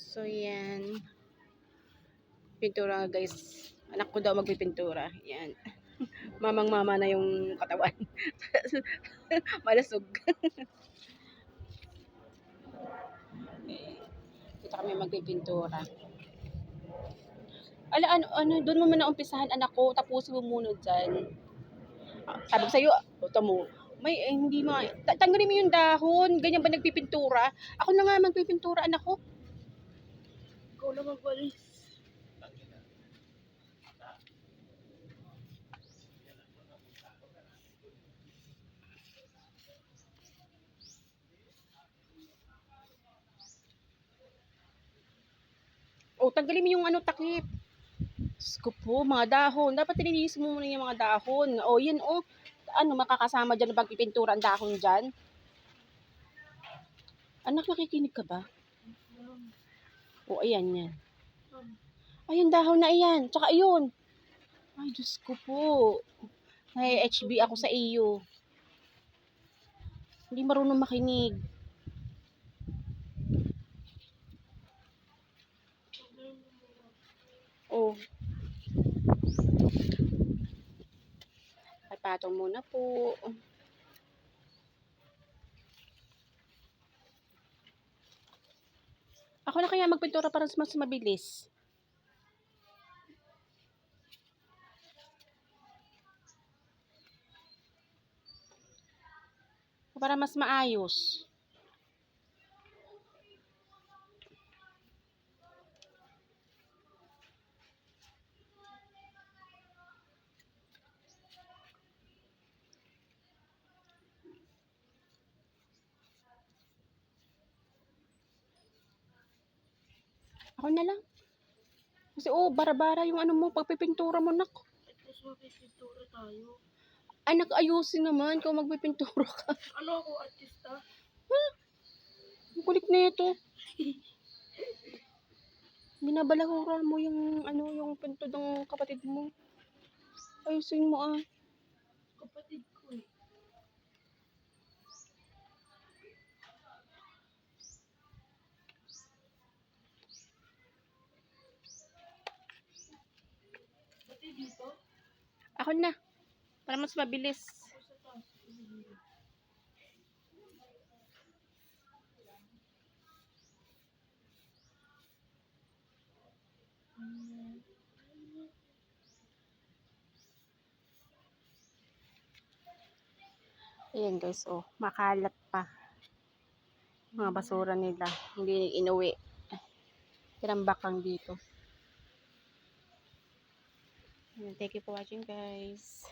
So, yan. Pintura guys. Anak ko daw magpipintura. Yan. Mamang-mama na yung katawan. Malusog. Dito kami magpipintura. Ano, doon mo muna umpisahan anak ko, tapusin mo muna dyan. Sabi ko sa'yo, ito mo, hindi tanggalin mo yung dahon, ganyan ba nagpipintura? Ako na nga magpipintura anak ko. Ikaw na magwalis. O, tanggalin mo yung takip. Diyos ko po, mga dahon. Dapat nililinis mo muna yung mga dahon. O, yan o. Makakasama dyan na pagpipintura ang dahon dyan? Anak, nakikinig ka ba? O, ayan yan. Ayun, dahon na iyan. Tsaka ayun. Ay, Diyos ko po. Nai-HB ako sa iyo. Hindi marunong makinig. Oh. Patong muna po. Ako na kaya magpintura para mas mabilis. Para mas maayos. Ako na lang. Kasi bara-bara yung mo, pagpipintura mo, nak. Tapos magpipintura tayo. Anak, ayusin naman kung magpipintura ka. Ano ako, artista? Ang kulit na ito. Binabalahura mo yung yung pinto ng kapatid mo. Ayusin mo Kapatid ko eh. Pati dito? Ako na. Para mas mabilis. Ayan guys, makalat pa. Mga basura nila. Hindi inuwi. Tinambak lang dito. Thank you for watching guys.